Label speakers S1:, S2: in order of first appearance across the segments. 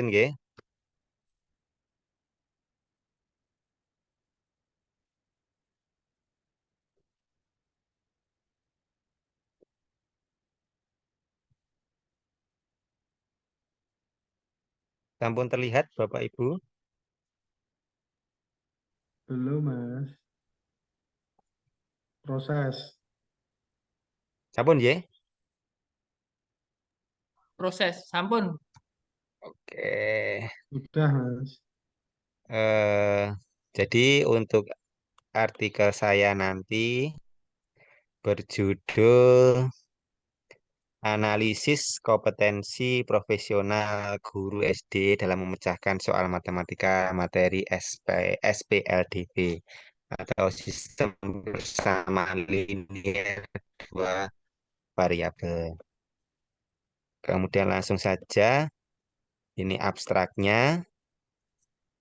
S1: nggih. Sampun terlihat Bapak Ibu.
S2: Belum, Mas. Proses.
S1: Sampun nggih.
S3: Proses, sampun.
S1: Oke.
S2: Udah, Mas.
S1: Eh, jadi untuk artikel saya nanti berjudul Analisis kompetensi profesional guru SD dalam memecahkan soal matematika materi SPLDB atau sistem persamaan linear dua variabel. Kemudian langsung saja, ini abstraknya.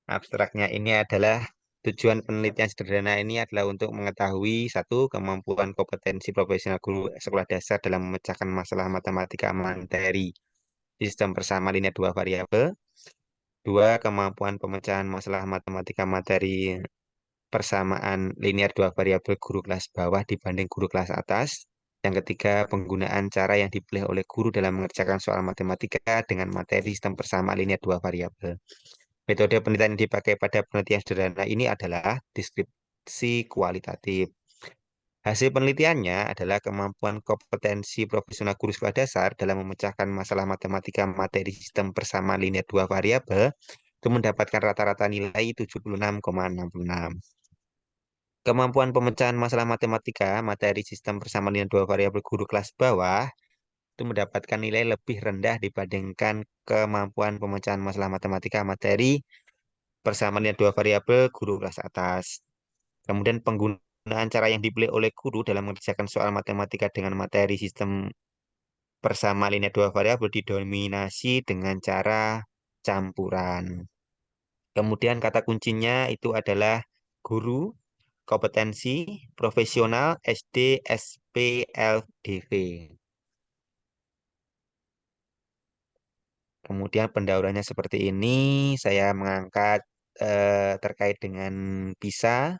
S1: Abstraknya ini adalah tujuan penelitian sederhana ini adalah untuk mengetahui satu kemampuan kompetensi profesional guru sekolah dasar dalam memecahkan masalah matematika materi sistem persamaan linear dua variabel. Dua, kemampuan pemecahan masalah matematika materi persamaan linear dua variabel guru kelas bawah dibanding guru kelas atas. Yang ketiga, penggunaan cara yang dipilih oleh guru dalam mengerjakan soal matematika dengan materi sistem persamaan linear dua variabel. Metode penelitian yang dipakai pada penelitian sederhana ini adalah deskripsi kualitatif. Hasil penelitiannya adalah kemampuan kompetensi profesional guru sekolah dasar dalam memecahkan masalah matematika materi sistem persamaan linear dua variabel itu mendapatkan rata-rata nilai 76,66. Kemampuan pemecahan masalah matematika materi sistem persamaan linear dua variabel guru kelas bawah itu mendapatkan nilai lebih rendah dibandingkan kemampuan pemecahan masalah matematika materi persamaan linear dua variabel guru kelas atas. Kemudian penggunaan cara yang dipilih oleh guru dalam mengerjakan soal matematika dengan materi sistem persamaan linear dua variabel didominasi dengan cara campuran. Kemudian kata kuncinya itu adalah guru, kompetensi, profesional, SD, SP, LDV. Kemudian pendahuluannya seperti ini, saya mengangkat terkait dengan PISA.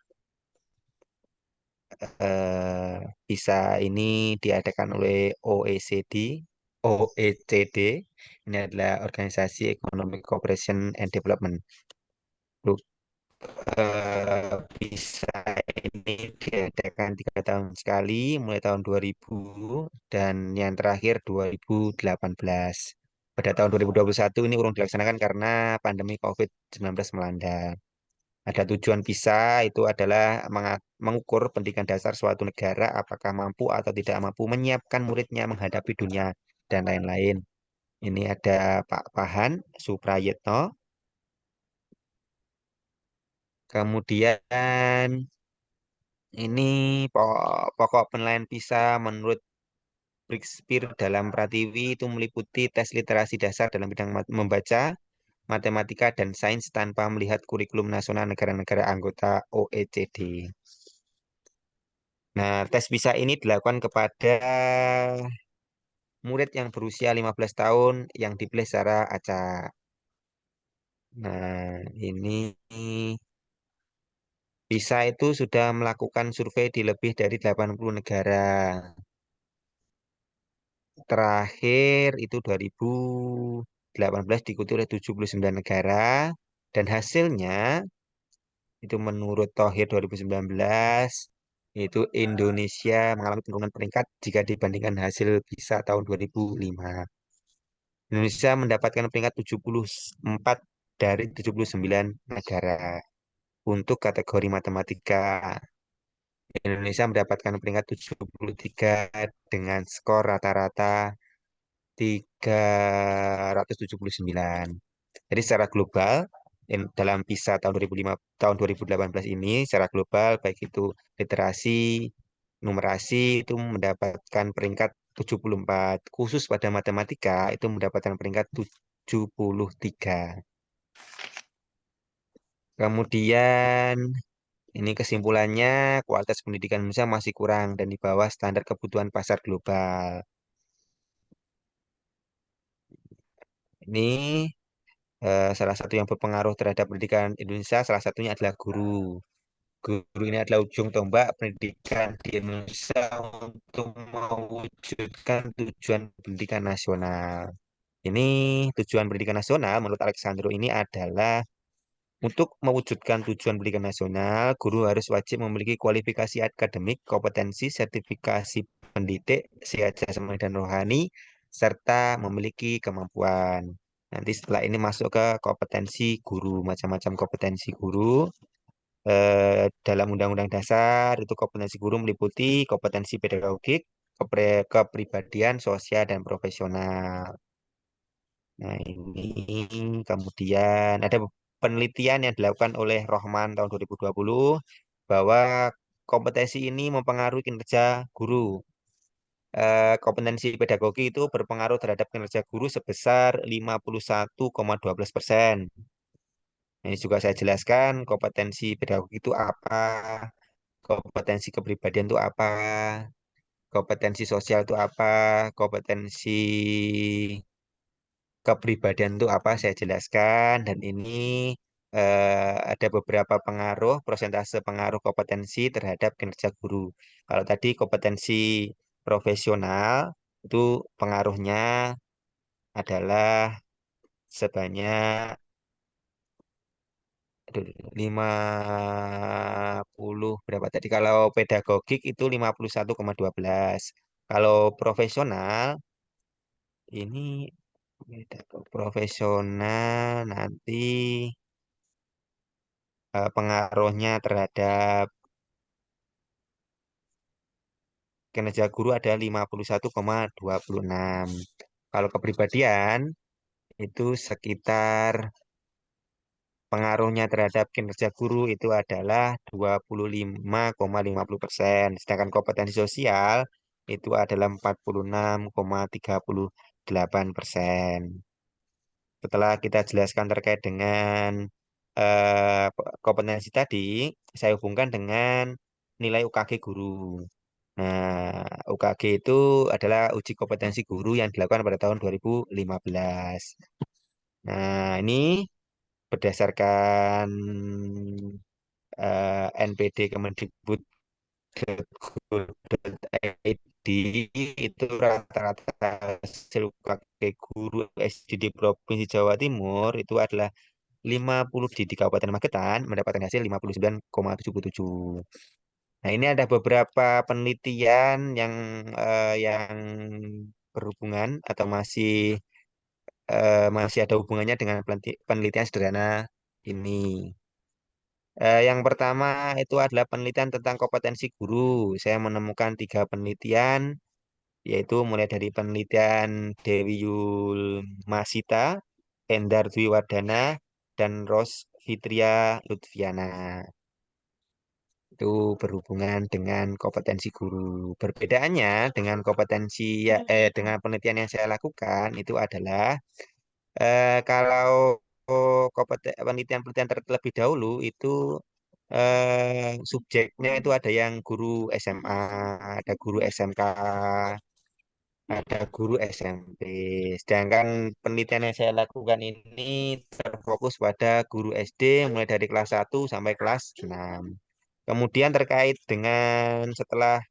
S1: PISA ini diadakan oleh OECD. OECD ini adalah Organisasi Economic Cooperation and Development. Loh, PISA ini diadakan 3 tahun sekali, mulai tahun 2000 dan yang terakhir 2018. Pada tahun 2021 ini urung dilaksanakan karena pandemi COVID-19 melanda. Ada tujuan PISA itu adalah mengukur pendidikan dasar suatu negara apakah mampu atau tidak mampu menyiapkan muridnya menghadapi dunia dan lain-lain. Ini ada Pak Pahan Suprayitno. Kemudian ini pokok penilaian PISA menurut Breakspear dalam Pratiwi itu meliputi tes literasi dasar dalam bidang membaca, matematika, dan sains tanpa melihat kurikulum nasional negara-negara anggota OECD. Nah, tes PISA ini dilakukan kepada murid yang berusia 15 tahun yang dipilih secara acak. Nah, ini PISA itu sudah melakukan survei di lebih dari 80 negara. Terakhir itu 2018 diikuti oleh 79 negara dan hasilnya itu menurut Thohir 2019 yaitu Indonesia mengalami penurunan peringkat jika dibandingkan hasil PISA tahun 2005. Indonesia mendapatkan peringkat 74 dari 79 negara. Untuk kategori matematika, Indonesia mendapatkan peringkat 73 dengan skor rata-rata 379. Jadi secara global, dalam PISA tahun 2005, tahun 2018 ini, secara global, baik itu literasi, numerasi, itu mendapatkan peringkat 74. Khusus pada matematika, itu mendapatkan peringkat 73. Kemudian, ini kesimpulannya, kualitas pendidikan Indonesia masih kurang dan di bawah standar kebutuhan pasar global. Ini Salah satu yang berpengaruh terhadap pendidikan Indonesia, salah satunya adalah guru. Guru ini adalah ujung tombak pendidikan di Indonesia untuk mewujudkan tujuan pendidikan nasional. Ini tujuan pendidikan nasional menurut Alexandro ini adalah untuk mewujudkan tujuan pendidikan nasional, guru harus wajib memiliki kualifikasi akademik, kompetensi, sertifikasi pendidik, sehat jasmani dan rohani, serta memiliki kemampuan. Nanti setelah ini masuk ke kompetensi guru, macam-macam kompetensi guru. Dalam Undang-Undang Dasar itu kompetensi guru meliputi kompetensi pedagogik, kepribadian, sosial, dan profesional. Nah, ini kemudian ada penelitian yang dilakukan oleh Rohman tahun 2020 bahwa kompetensi ini mempengaruhi kinerja guru. Kompetensi pedagogi itu berpengaruh terhadap kinerja guru sebesar 51,12%. Ini juga saya jelaskan kompetensi pedagogi itu apa, kompetensi kepribadian itu apa, kompetensi sosial itu apa, kompetensi kepribadian itu apa saya jelaskan dan ini ada beberapa pengaruh, prosentase pengaruh kompetensi terhadap kinerja guru. Kalau tadi kompetensi profesional itu pengaruhnya adalah sebanyak aduh, 50 berapa tadi? Kalau pedagogik itu 51,12. Kalau profesional ini profesional nanti pengaruhnya terhadap kinerja guru ada 51,26. Kalau kepribadian itu sekitar pengaruhnya terhadap kinerja guru itu adalah 25,50%. Sedangkan kompetensi sosial itu adalah 46,38%. Setelah kita jelaskan terkait dengan kompetensi tadi, saya hubungkan dengan nilai UKG guru. Nah, UKG itu adalah uji kompetensi guru yang dilakukan pada tahun 2015. Nah, ini berdasarkan NPD Kemendikbud.go.id itu rata-rata hasil UKG guru SD di Provinsi Jawa Timur itu adalah 50 di Kabupaten Magetan mendapatkan hasil 59,77. Nah, ini ada beberapa penelitian yang berhubungan atau masih ada hubungannya dengan penelitian sederhana ini. Yang pertama itu adalah penelitian tentang kompetensi guru. Saya menemukan 3 penelitian, yaitu mulai dari penelitian Dewi Yulmasita, Endar Dwi Wardana, dan Ros Fitria Lutfiana. Itu berhubungan dengan kompetensi guru. Perbedaannya dengan dengan penelitian yang saya lakukan itu adalah kalau penelitian-penelitian terlebih dahulu itu subjeknya itu ada yang guru SMA, ada guru SMK, ada guru SMP. Sedangkan penelitian yang saya lakukan ini terfokus pada guru SD mulai dari kelas 1 sampai kelas 6. Kemudian terkait dengan setelah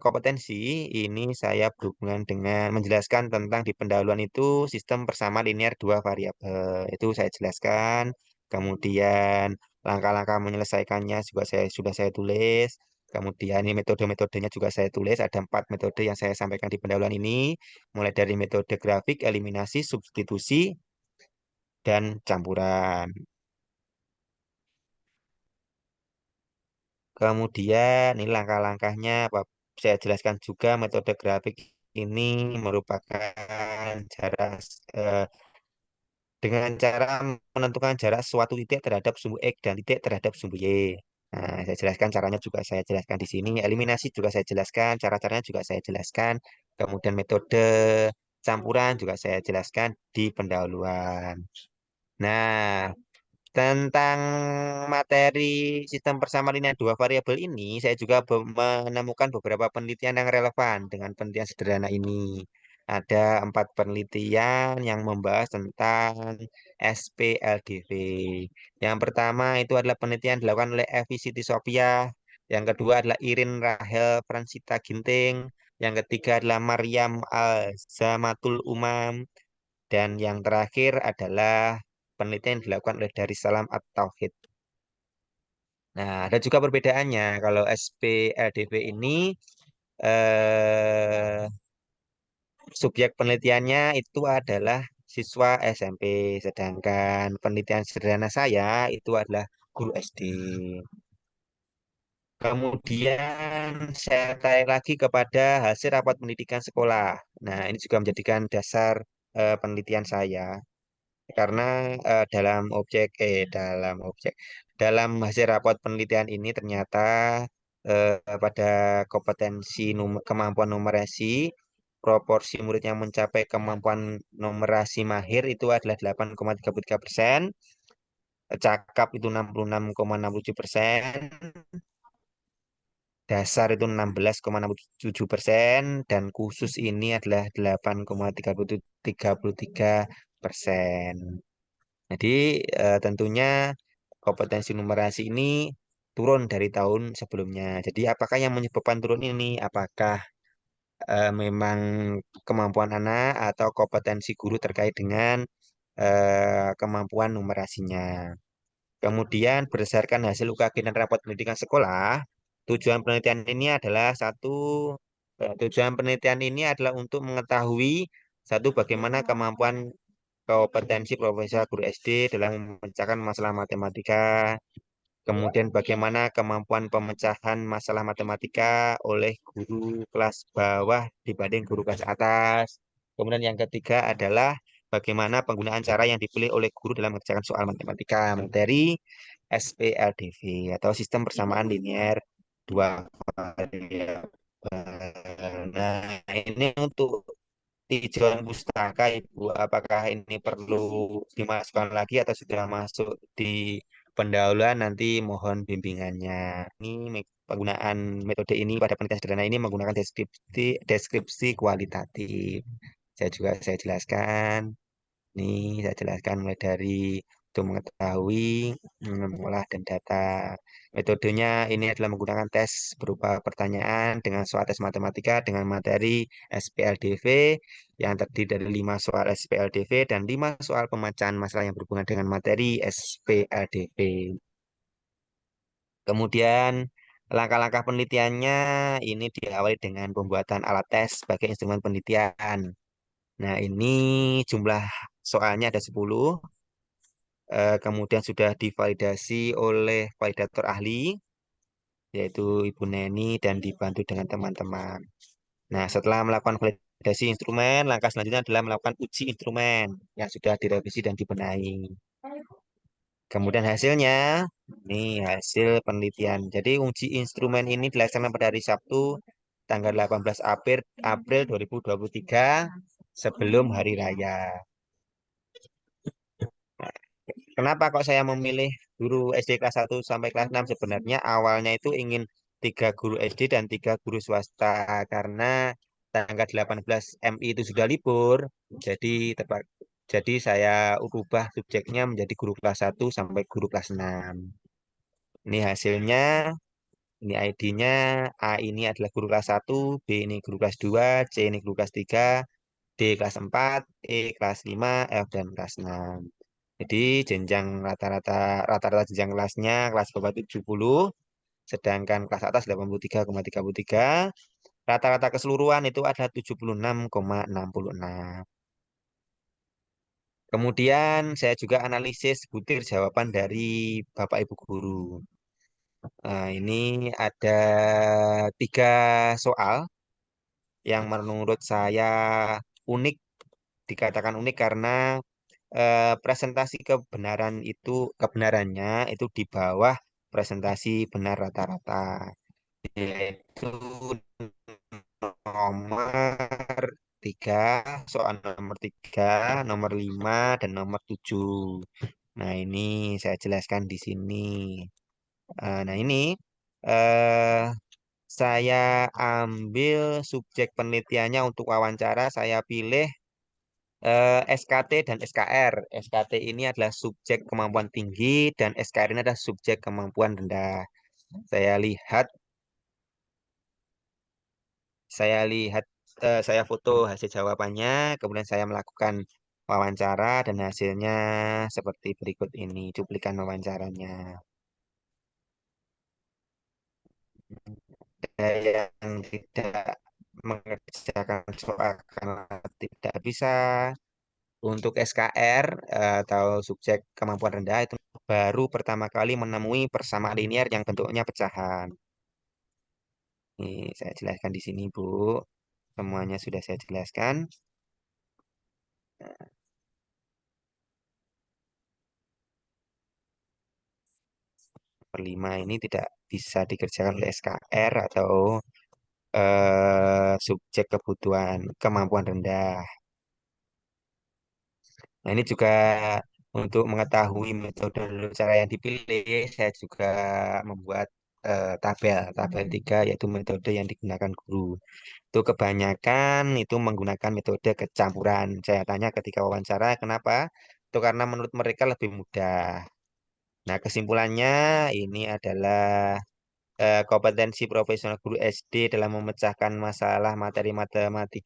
S1: kompetensi ini saya berhubungan dengan menjelaskan tentang di pendahuluan itu sistem persamaan linear dua variabel. Itu saya jelaskan. Kemudian langkah-langkah menyelesaikannya juga sudah saya tulis. Kemudian ini metode-metodenya juga saya tulis. Ada 4 metode yang saya sampaikan di pendahuluan ini. Mulai dari metode grafik, eliminasi, substitusi, dan campuran. Kemudian ini langkah-langkahnya saya jelaskan juga metode grafik ini merupakan eh, dengan cara menentukan jarak suatu titik terhadap sumbu X dan titik terhadap sumbu Y. Nah, saya jelaskan caranya juga saya jelaskan di sini. Eliminasi juga saya jelaskan, cara-caranya juga saya jelaskan. Kemudian metode campuran juga saya jelaskan di pendahuluan. Nah, tentang materi sistem persamaan linear dua variabel ini, saya juga menemukan beberapa penelitian yang relevan dengan penelitian sederhana ini. ada 4 penelitian yang membahas tentang SPLDV. Yang pertama itu adalah penelitian dilakukan oleh Evi Sophia. Yang kedua adalah Irin Rahel Fransita Ginting. Yang ketiga adalah Maryam Al-Zamatul Umam. Dan yang terakhir adalah penelitian yang dilakukan oleh Darussalam At-Tauhid. Nah, ada juga perbedaannya. Kalau SPLDV ini eh, subjek penelitiannya itu adalah siswa SMP, sedangkan penelitian sederhana saya itu adalah guru SD. Kemudian saya tarik lagi kepada hasil rapat pendidikan sekolah. Nah, ini juga menjadikan dasar penelitian saya. Karena dalam hasil rapat penelitian ini ternyata pada kemampuan numerasi proporsi murid yang mencapai kemampuan numerasi mahir itu adalah 8,33%, cakap itu 66,67%, dasar itu 16,67%, dan khusus ini adalah 8,33%. Jadi tentunya kompetensi numerasi ini turun dari tahun sebelumnya. Jadi apakah yang menyebabkan turun ini? Apakah memang kemampuan anak atau kompetensi guru terkait dengan kemampuan numerasinya? Kemudian berdasarkan hasil UKG dan rapat pendidikan sekolah, tujuan penelitian ini adalah untuk mengetahui satu bagaimana kemampuan kompetensi Profesor Guru SD dalam memecahkan masalah matematika. Kemudian bagaimana kemampuan pemecahan masalah matematika oleh guru kelas bawah dibanding guru kelas atas. Kemudian yang ketiga adalah bagaimana penggunaan cara yang dipilih oleh guru dalam mengerjakan soal matematika materi SPLDV atau sistem persamaan linear dua variabel. Nah, ini untuk tujuan pustaka, Ibu. Apakah ini perlu dimasukkan lagi atau sudah masuk di pendahuluan? Nanti mohon bimbingannya. Penggunaan metode ini pada penelitian sederhana ini menggunakan deskripsi kualitatif. Saya jelaskan. Saya jelaskan mulai dari untuk mengetahui, mengolah dan data. Metodenya ini adalah menggunakan tes berupa pertanyaan dengan soal tes matematika dengan materi SPLDV yang terdiri dari 5 soal SPLDV dan 5 soal pemecahan masalah yang berhubungan dengan materi SPLDV. Kemudian langkah-langkah penelitiannya ini diawali dengan pembuatan alat tes sebagai instrumen penelitian. Nah, ini jumlah soalnya ada 10. Kemudian sudah divalidasi oleh validator ahli, yaitu Ibu Neni, dan dibantu dengan teman-teman. Nah, setelah melakukan validasi instrumen, langkah selanjutnya adalah melakukan uji instrumen yang sudah direvisi dan dibenahi. Kemudian hasilnya, ini hasil penelitian. Jadi uji instrumen ini dilaksanakan pada hari Sabtu, tanggal 18 April 2023, sebelum Hari Raya. Kenapa kok saya memilih guru SD kelas 1 sampai kelas 6? Sebenarnya awalnya itu ingin 3 guru SD dan 3 guru swasta karena tanggal 18 MI itu sudah libur. Jadi saya ubah subjeknya menjadi guru kelas 1 sampai guru kelas 6. Ini hasilnya, ini ID-nya. A ini adalah guru kelas 1, B ini guru kelas 2, C ini guru kelas 3, D kelas 4, E kelas 5, F dan kelas 6. Jadi rata-rata jenjang kelasnya kelas bawah 70, sedangkan kelas atas 83,33. Rata-rata keseluruhan itu ada 76,66. Kemudian saya juga analisis butir jawaban dari Bapak Ibu guru. Nah, ini ada 3 soal yang menurut saya unik, dikatakan unik karena presentasi kebenarannya itu di bawah presentasi benar rata-rata, yaitu nomor 3, soal nomor 3, nomor 5, dan nomor 7. Nah, ini saya jelaskan di sini. Nah, ini eh, Saya ambil subjek penelitiannya untuk wawancara, saya pilih SKT dan SKR. SKT ini adalah subjek kemampuan tinggi dan SKR ini adalah subjek kemampuan rendah. Saya lihat, saya lihat, saya foto hasil jawabannya, kemudian saya melakukan wawancara dan hasilnya seperti berikut ini, cuplikan wawancaranya. Saya yang tidak mengerjakan soal karena tidak bisa. Untuk SKR atau subjek kemampuan rendah itu baru pertama kali menemui persamaan linear yang bentuknya pecahan. Ini saya jelaskan di sini, Bu. Semuanya sudah saya jelaskan. Perlima ini tidak bisa dikerjakan oleh SKR atau subjek kebutuhan kemampuan rendah. Nah, ini juga untuk mengetahui metode cara yang dipilih, saya juga membuat tabel 3, yaitu metode yang digunakan guru. Itu kebanyakan itu menggunakan metode kecampuran. Saya tanya ketika wawancara, kenapa? Itu karena menurut mereka lebih mudah. Nah, kesimpulannya ini adalah kompetensi profesional guru SD dalam memecahkan masalah materi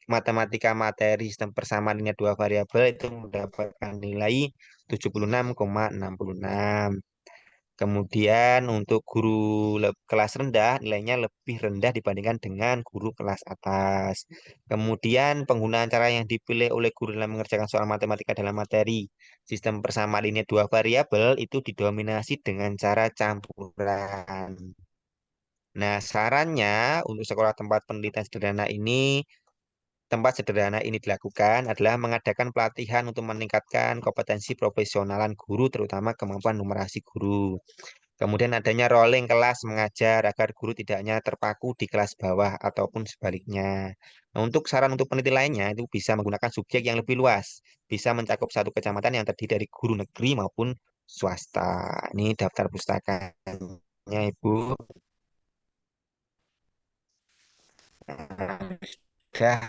S1: matematika materi sistem persamaan linear dua variabel itu mendapatkan nilai 76,66. Kemudian untuk guru kelas rendah nilainya lebih rendah dibandingkan dengan guru kelas atas. Kemudian penggunaan cara yang dipilih oleh guru dalam mengerjakan soal matematika dalam materi sistem persamaan linear dua variabel itu didominasi dengan cara campuran. Nah, sarannya untuk sekolah tempat sederhana ini dilakukan adalah mengadakan pelatihan untuk meningkatkan kompetensi profesionalan guru, terutama kemampuan numerasi guru. Kemudian adanya rolling kelas mengajar agar guru tidak hanya terpaku di kelas bawah ataupun sebaliknya. Nah, untuk saran untuk peneliti lainnya itu bisa menggunakan subjek yang lebih luas, bisa mencakup satu kecamatan yang terdiri dari guru negeri maupun swasta. Ini daftar pustakanya, Ibu. Nah, dah.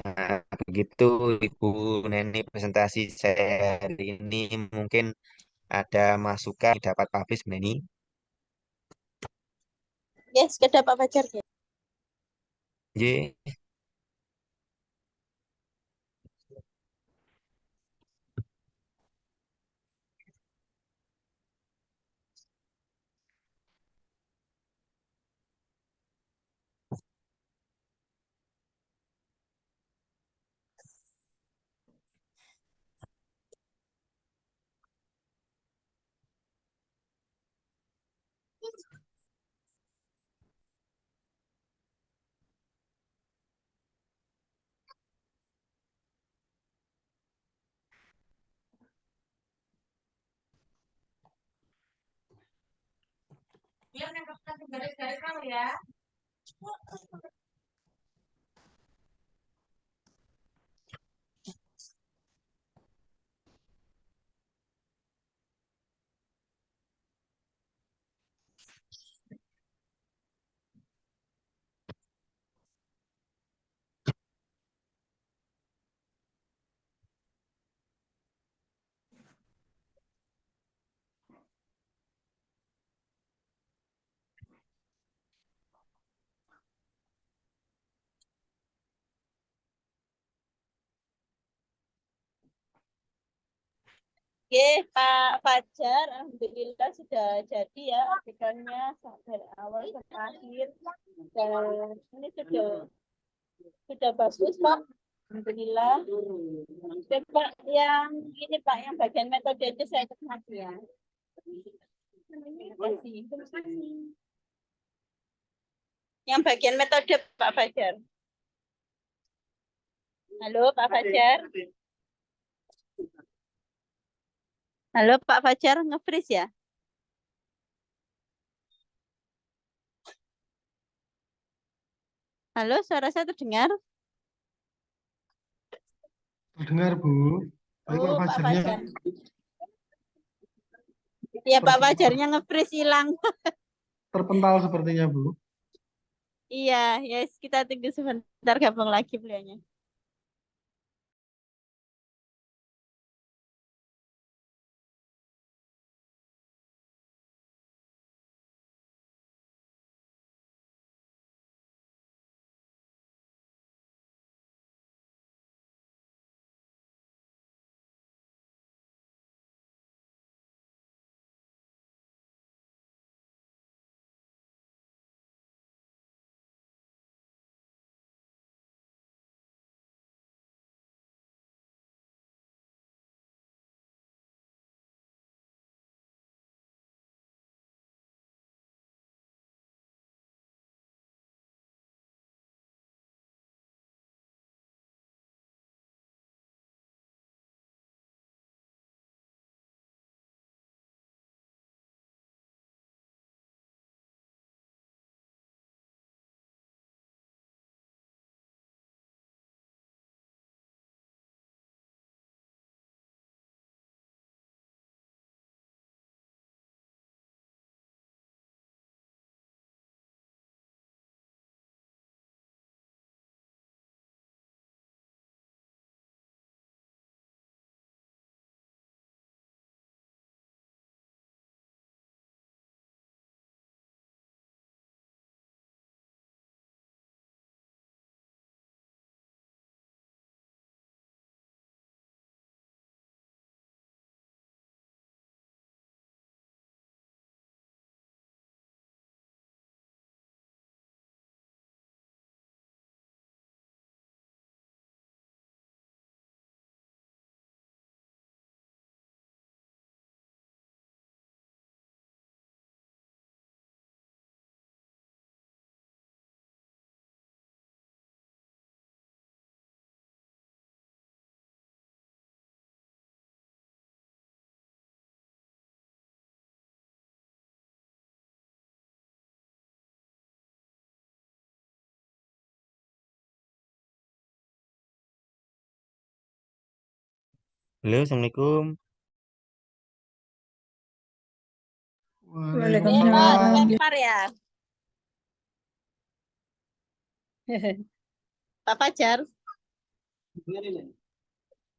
S1: Nah, begitu Ibu Neni presentasi saya hari ini, mungkin ada masukan dapat publish Bu Neni.
S4: Yes, sudah Pak Fajar.
S1: Ye.
S4: Oke, Pak Fajar, alhamdulillah sudah jadi ya artikelnya dari awal ke akhir. Dan ini sudah bagus, Pak. Alhamdulillah. Oke, Pak, yang ini Pak, yang bagian metode itu saya cermati ya. Terima kasih. Yang bagian metode Pak Fajar. Halo, Pak Fajar. Halo, Pak Fajar, nge-freeze ya? Halo, suara saya terdengar?
S2: Terdengar, Bu. Tapi Pak
S4: Oh, Pak
S2: Fajarnya
S4: Fajar. Ya, Pak Fajarnya nge-freeze hilang.
S2: terpental sepertinya, Bu.
S4: Iya, yes, kita tunggu sebentar gabung lagi beliaunya.
S1: Halo, Assalamualaikum.
S4: Pak,
S2: Waalaikumsalam.
S4: lempar ya. Pak Fajar.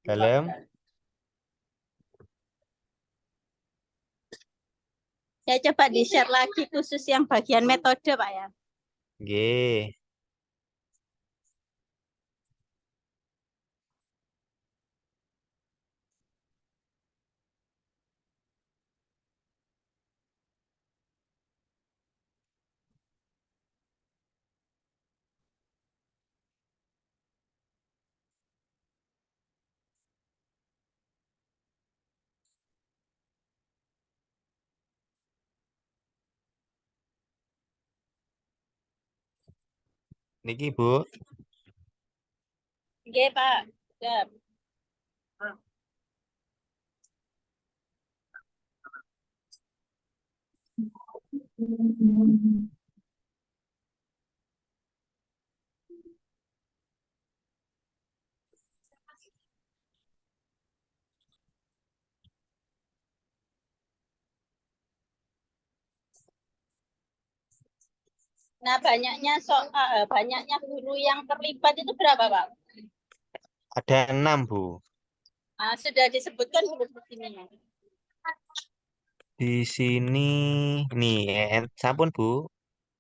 S1: Dalam.
S4: Ya coba di-share lagi khusus yang bagian metode, Pak ya.
S1: G. Niki, Bu.
S4: Oke, Pak. Siap. Nah, banyaknya guru yang terlibat itu berapa, Pak?
S1: Ada 6, Bu.
S4: Sudah disebutkan belum di sini?
S1: Di sini, nih, sampun, Bu.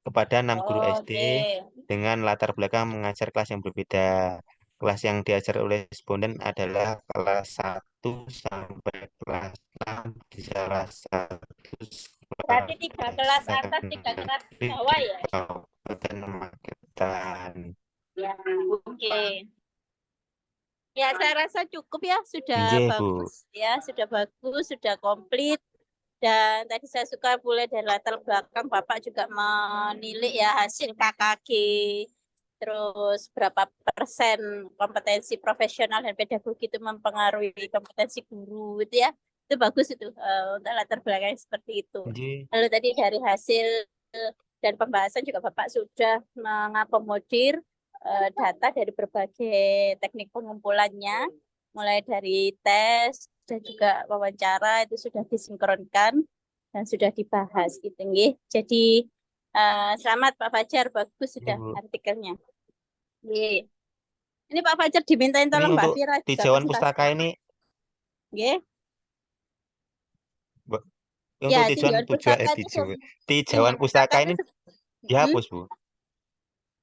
S1: Kepada 6 guru SD
S4: Oke.
S1: dengan latar belakang mengajar kelas yang berbeda. Kelas yang diajar oleh responden adalah kelas 1 sampai kelas 6 di salah satu sekolah
S4: Berarti 3 kelas atas, 3 kelas
S1: negeri
S4: bawah
S1: di
S4: ya?
S1: Kabupaten Magetan.
S4: Ya, oke. Ya, saya rasa cukup ya, sudah
S1: Nggih, Bu.
S4: bagus ya, sudah bagus, sudah komplit. Dan tadi saya suka mulai dari latar belakang Bapak juga menilik ya hasil KKG, terus berapa persen kompetensi profesional dan pedagogi itu mempengaruhi kompetensi guru itu ya. Itu bagus itu untuk latar belakang seperti itu.
S1: Nggih.
S4: Lalu tadi dari hasil dan pembahasan juga Bapak sudah mengakomodir data dari berbagai teknik pengumpulannya, mulai dari tes dan juga wawancara itu sudah disinkronkan dan sudah dibahas gitu nggih. Jadi Selamat Pak Fajar, bagus
S1: Ini,
S4: sudah
S1: Bu.
S4: artikelnya. Ye. Ini Pak Fajar dimintain
S1: Ini
S4: tolong Mbak
S1: untuk
S4: Fira juga
S1: tinjauan
S4: presentasi.
S1: pustaka ini,
S4: Ye.
S1: untuk
S4: Ya, tinjauan pustaka itu
S1: tinjauan
S4: tinjauan
S1: pustaka
S4: pustaka itu
S1: ini
S4: Hmm?
S1: dihapus, Bu.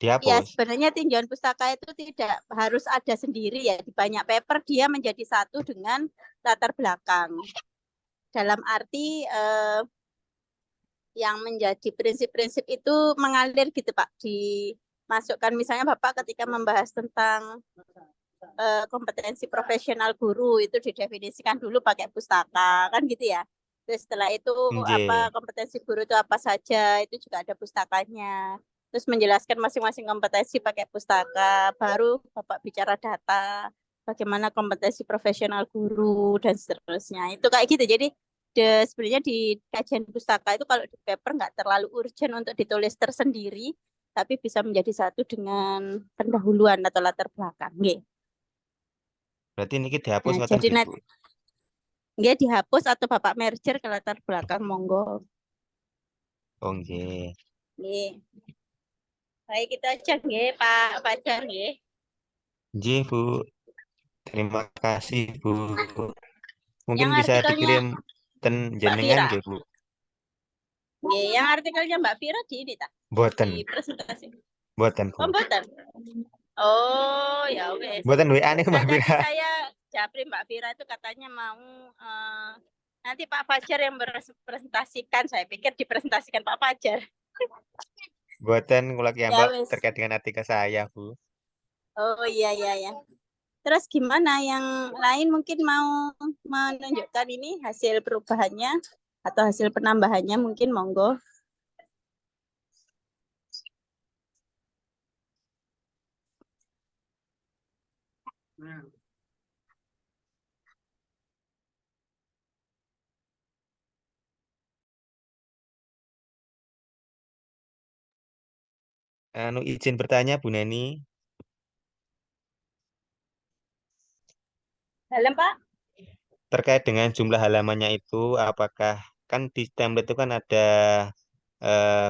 S4: Ya,
S1: Dihapus.
S4: sebenarnya tinjauan pustaka itu tidak harus ada sendiri ya. Di banyak paper dia menjadi satu dengan latar belakang. Dalam arti yang menjadi prinsip-prinsip itu mengalir gitu Pak. Dimasukkan misalnya Bapak ketika membahas tentang kompetensi profesional guru itu didefinisikan dulu pakai pustaka kan gitu ya. Terus setelah itu
S1: Nggih.
S4: kompetensi guru itu apa saja itu juga ada pustakanya. Terus menjelaskan masing-masing kompetensi pakai pustaka. Baru Bapak bicara data, bagaimana kompetensi profesional guru dan seterusnya. Itu kayak gitu. Jadi sebenarnya di kajian pustaka itu kalau di paper nggak terlalu urgent untuk ditulis tersendiri, tapi bisa menjadi satu dengan pendahuluan atau latar belakang. Nggih.
S1: Berarti ini dihapus
S4: Nah,
S1: ngoten
S4: jadi
S1: nggih, Bu.
S4: dia dihapus atau Bapak merger ke latar belakang, monggo.
S1: Oh, nggih.
S4: Nggih. Baik, kita aja nggih, Pak Fajar nggih.
S1: Nggih, Bu. Terima kasih, Bu. Mungkin
S4: Yang
S1: bisa
S4: artikelnya
S1: dikirim ten
S4: Mbak
S1: jenengan
S4: Vira.
S1: nggih, Bu.
S4: Nggih, yang artikelnya Mbak Vira di ini tak?
S1: Mboten,
S4: Di presentasi.
S1: mboten, Bu.
S4: Oh, mboten. Oh, ya wes.
S1: Mboten WA nih Mbak
S4: Tadi
S1: Bira.
S4: saya japri Mbak Vira itu katanya mau nanti Pak Fajar yang presentasikan. Saya pikir dipresentasikan Pak Fajar.
S1: Mboten kula ki
S4: Ya
S1: Mbak
S4: wes.
S1: terkait dengan artikel saya, Bu.
S4: Oh iya iya ya. Terus gimana yang lain mungkin mau menunjukkan ini hasil perubahannya atau hasil penambahannya mungkin monggo.
S1: Anu izin bertanya Bu Neni,
S4: Dalam Pak?
S1: terkait dengan jumlah halamannya itu apakah kan di template itu kan ada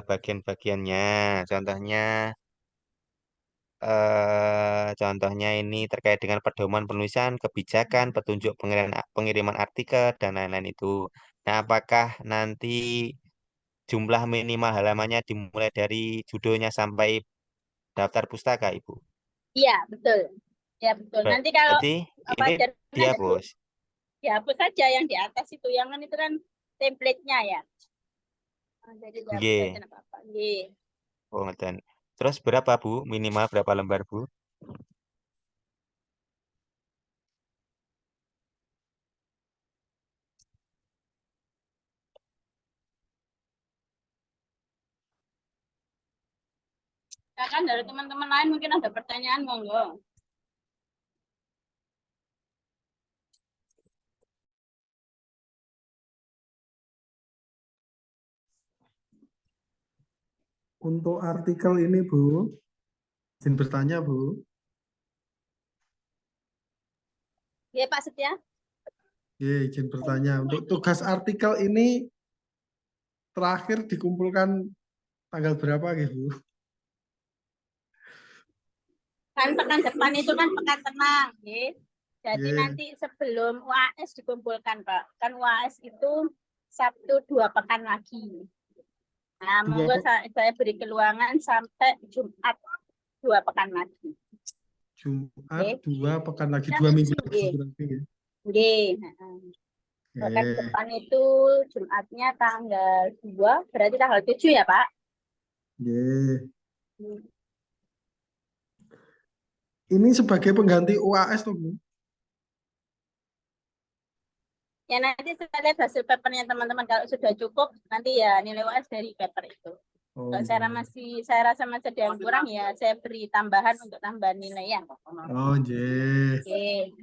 S1: bagian-bagiannya. Contohnya contohnya ini terkait dengan pedoman penulisan, kebijakan, petunjuk pengiriman artikel dan lain-lain itu. Nah, apakah nanti jumlah minimal halamannya dimulai dari judulnya sampai daftar pustaka, Ibu?
S4: Iya, betul. Ya, betul. Nanti kalau
S1: Berarti
S4: apa
S1: ini
S4: jadinya ada tuh,
S1: dihapus.
S4: dihapus saja yang di atas itu. Yang kan itu kan template-nya ya. Jadi dihapus saja
S1: Nggih.
S4: enggak apa-apa. Nggih.
S1: Oh, ngeten. Terus berapa, Bu? Minimal berapa lembar, Bu?
S4: Ya kan dari teman-teman lain mungkin ada pertanyaan monggo.
S2: Untuk artikel ini, Bu, izin bertanya, Bu.
S4: Ya Pak Setia.
S2: Ya, izin bertanya. Untuk tugas artikel ini terakhir dikumpulkan tanggal berapa, Bu?
S4: Kan pekan depan itu kan pekan tenang, ya. Jadi
S2: Ya,
S4: nanti sebelum UAS dikumpulkan, Pak. Kan UAS itu Sabtu 2 pekan lagi. Nah,
S2: dua,
S4: monggo saya beri keluangan sampai Jumat 2 pekan lagi.
S2: Jumat,
S4: Oke.
S2: 2 pekan lagi, 2 minggu lagi
S4: Oke.
S2: berarti ya.
S4: Oke. Pekan
S2: Oke.
S4: depan itu Jumatnya tanggal 2, berarti tanggal 7 ya, Pak?
S2: Ya. Ini sebagai pengganti UAS tuh, Bu.
S4: Ya nanti saya lihat hasil papernya teman-teman kalau sudah cukup nanti ya nilai UAS dari paper itu.
S2: Oh,
S4: Kalau
S2: iya.
S4: saya rasa masih ada yang kurang ya saya beri tambahan untuk tambahan nilai ya.
S2: Oh, iya.
S4: Oke.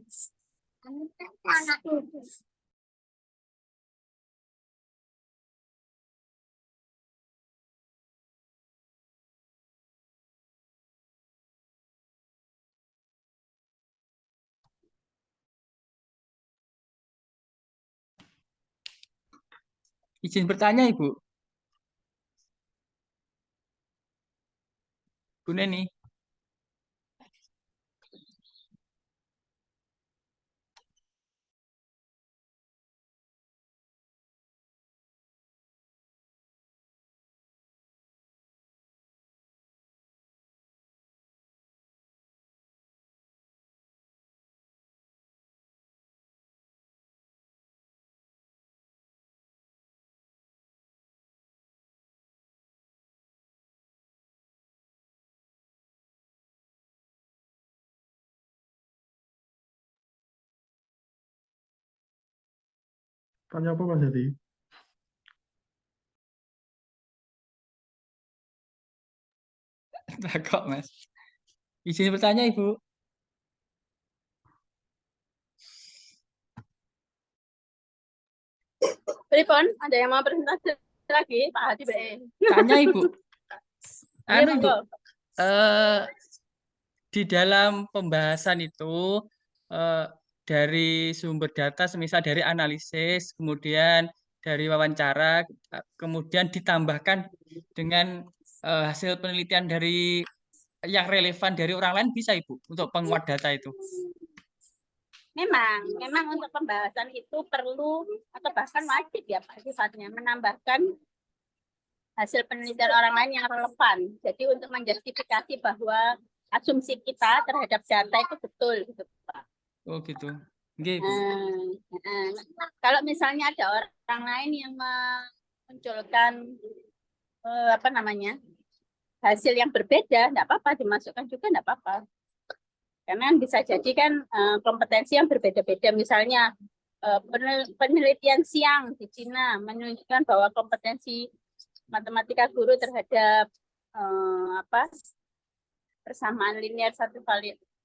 S3: Izin bertanya, Ibu. Bu Neni.
S2: Tanya apa Mas Hadi?
S3: Kok Mas? Izin bertanya Ibu.
S4: Pripun, ada yang mau presentasi lagi, Pak Hadi Be?
S3: Tanya Ibu.
S4: Iya,
S3: Anu Ibu,
S4: monggo.
S3: eh, di dalam pembahasan itu eh, dari sumber data, semisal dari analisis, kemudian dari wawancara, kemudian ditambahkan dengan hasil penelitian dari yang relevan dari orang lain bisa Ibu untuk penguat data itu.
S4: Memang untuk pembahasan itu perlu atau bahkan wajib ya Pak sifatnya menambahkan hasil penelitian orang lain yang relevan. Jadi untuk menjustifikasi bahwa asumsi kita terhadap data itu betul gitu Pak.
S3: Oh gitu. Nggih, Bu.
S4: Kalau misalnya ada orang lain yang memunculkan apa namanya hasil yang berbeda, enggak apa-apa dimasukkan juga, enggak apa-apa. Karena bisa jadi kan kompetensi yang berbeda-beda. Misalnya penelitian siang di Cina menunjukkan bahwa kompetensi matematika guru terhadap apa persamaan linear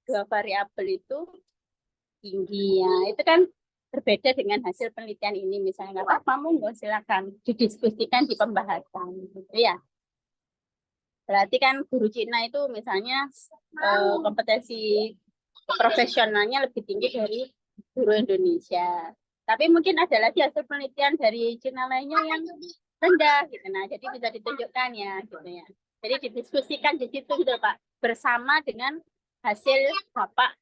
S4: dua variabel itu tinggi ya. Itu kan berbeda dengan hasil penelitian ini. Misalnya nggak apa-apa, monggo silakan didiskusikan di pembahasan, gitu ya. Berarti kan guru Cina itu misalnya kompetensi profesionalnya lebih tinggi dari guru Indonesia. Tapi mungkin ada lagi hasil penelitian dari Cina lainnya yang rendah gitu. Nah, jadi bisa ditunjukkan ya gitu ya. Jadi didiskusikan di situ gitu Pak, bersama dengan hasil Bapak.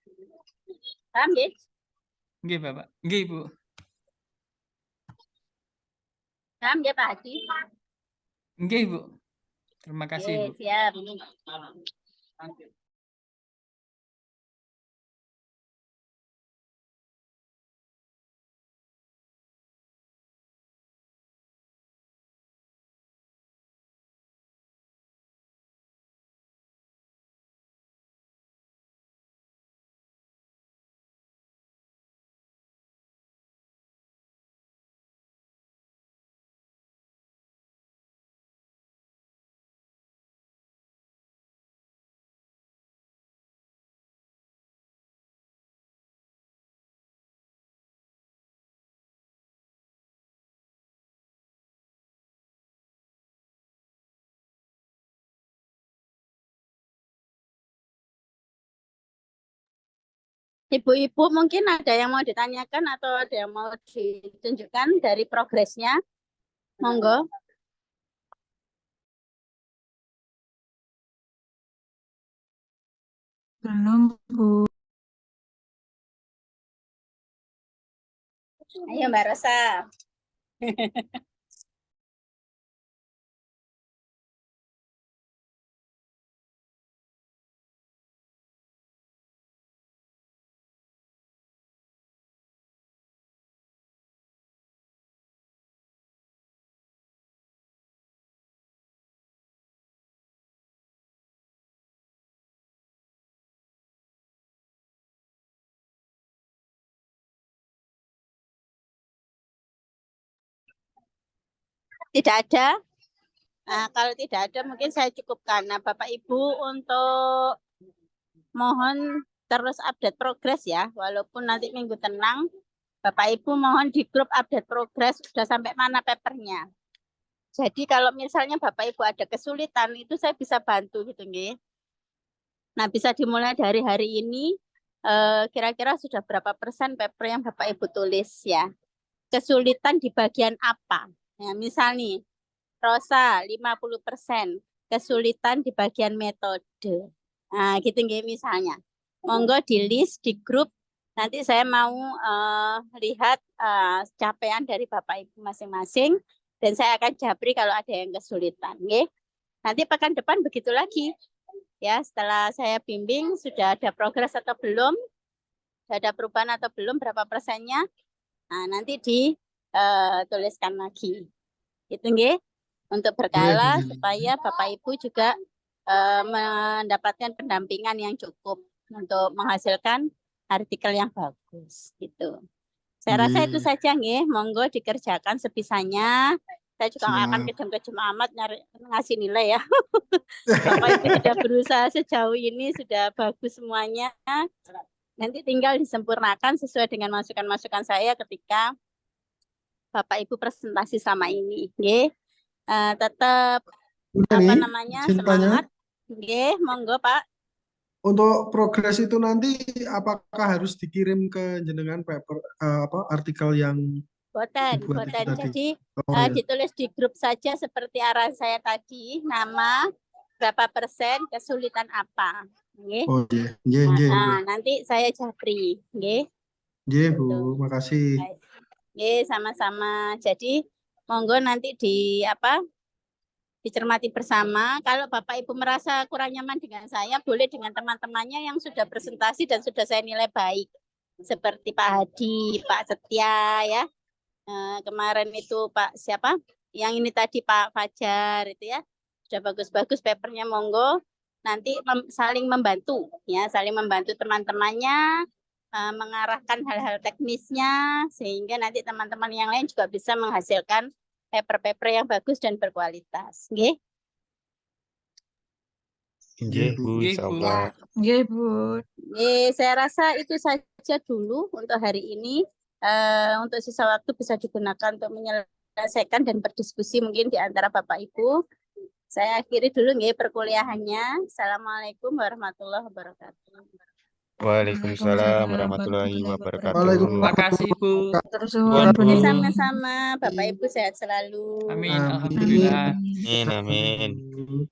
S4: Paham ya?
S3: Nggih, Bapak. Nggih, Bu.
S4: Paham ya Pak Haji?
S3: Nggih, Bu. Terima kasih, Bu.
S4: Siap. Ibu-ibu mungkin ada yang mau ditanyakan atau ada yang mau ditunjukkan dari progresnya. Monggo.
S5: Belum, Bu.
S4: Ayo Mbak Rosa. Tidak ada. Nah, kalau tidak ada mungkin saya cukupkan. Nah, Bapak Ibu untuk mohon terus update progres ya. Walaupun nanti minggu tenang, Bapak Ibu mohon di grup update progres sudah sampai mana papernya. Jadi kalau misalnya Bapak Ibu ada kesulitan itu saya bisa bantu gitu nggih. Nah, bisa dimulai dari hari ini kira-kira sudah berapa persen paper yang Bapak Ibu tulis ya. Kesulitan di bagian apa? Ya, misal nih Rosa 50%, kesulitan di bagian metode. Nah, gitu nggih misalnya. Monggo di list di grup. Nanti saya mau lihat capaian dari Bapak Ibu masing-masing dan saya akan japri kalau ada yang kesulitan, nggih. Nanti pekan depan begitu lagi. Ya, setelah saya bimbing sudah ada progres atau belum, sudah ada perubahan atau belum, berapa persennya. Nah, nanti dituliskan lagi. Gitu nggih. Untuk berkala supaya Bapak Ibu juga mendapatkan pendampingan yang cukup untuk menghasilkan artikel yang bagus gitu. Saya rasa itu saja nggih, monggo dikerjakan sebisanya. Saya juga nggak akan kejam-kejam amat ngasih nilai ya. Bapak Ibu sudah berusaha sejauh ini, sudah bagus semuanya. Nanti tinggal disempurnakan sesuai dengan masukan-masukan saya ketika Bapak Ibu presentasi sama ini. Nggih. Tetap semangat. Nggih, monggo Pak.
S2: Untuk progres itu nanti apakah harus dikirim ke jenengan paper artikel yang
S4: Boten. Jadi ditulis di grup saja seperti arahan saya tadi, nama, berapa persen, kesulitan apa. Nggih.
S2: Oh iya.
S4: Nanti saya japri, nggih.
S2: Nggih, Bu, makasih.
S4: Nggih, sama-sama. Jadi monggo nanti dicermati bersama. Kalau Bapak Ibu merasa kurang nyaman dengan saya, boleh dengan teman-temannya yang sudah presentasi dan sudah saya nilai baik. Seperti Pak Hadi, Pak Setia ya. Kemarin itu Pak siapa? Yang ini tadi Pak Fajar itu ya. Sudah bagus-bagus papernya, monggo. Nanti saling membantu ya, saling membantu teman-temannya mengarahkan hal-hal teknisnya sehingga nanti teman-teman yang lain juga bisa menghasilkan paper-paper yang bagus dan berkualitas. Nggih.
S1: Nggih, Bu, insyaallah.
S5: Nggih, Bu.
S4: Saya rasa itu saja dulu untuk hari ini. Untuk sisa waktu bisa digunakan untuk menyelesaikan dan berdiskusi mungkin di antara Bapak Ibu. Saya akhiri dulu nggih perkuliahannya. Assalamualaikum warahmatullahi wabarakatuh.
S1: Waalaikumsalam warahmatullahi wabarakatuh.
S3: Terima kasih, Bu.
S4: Sama-sama. Bapak Ibu sehat selalu.
S3: Amin. Alhamdulillah.
S1: Amin.